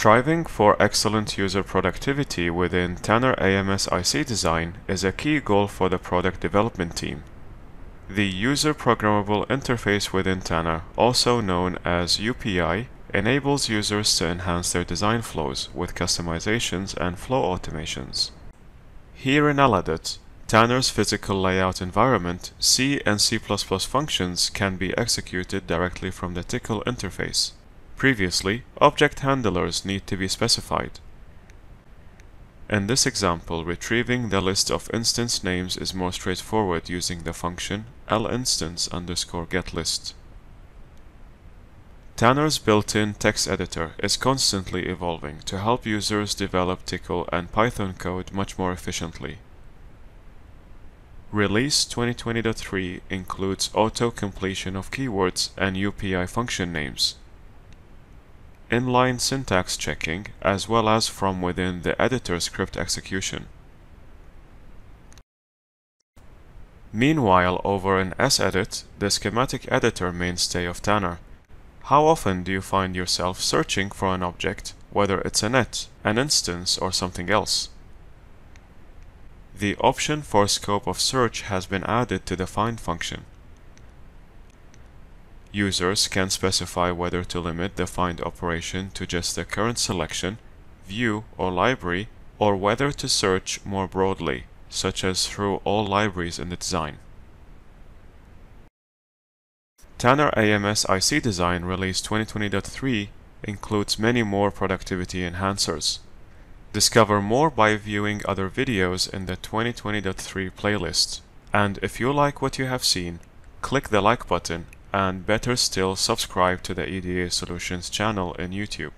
Striving for excellent user productivity within Tanner AMS IC design is a key goal for the product development team. The User Programmable Interface within Tanner, also known as UPI, enables users to enhance their design flows with customizations and flow automations. Here in Aladit, Tanner's physical layout environment, C and C++ functions can be executed directly from the Tickle interface. Previously, object handlers need to be specified. In this example, retrieving the list of instance names is more straightforward using the function linstance_getlist. Tanner's built-in text editor is constantly evolving to help users develop Tickle and Python code much more efficiently. Release 2020.3 includes auto-completion of keywords and UPI function names, inline syntax checking, as well as from within the editor script execution. Meanwhile, over in Sedit, the schematic editor mainstay of Tanner, how often do you find yourself searching for an object, whether it's a net, an instance, or something else? The option for scope of search has been added to the find function. Users can specify whether to limit the find operation to just the current selection, view, or library, or whether to search more broadly, such as through all libraries in the design. Tanner AMS IC Design Release 2020.3 includes many more productivity enhancers. Discover more by viewing other videos in the 2020.3 playlist. And if you like what you have seen, click the like button, and better still, subscribe to the EDA Solutions channel in YouTube.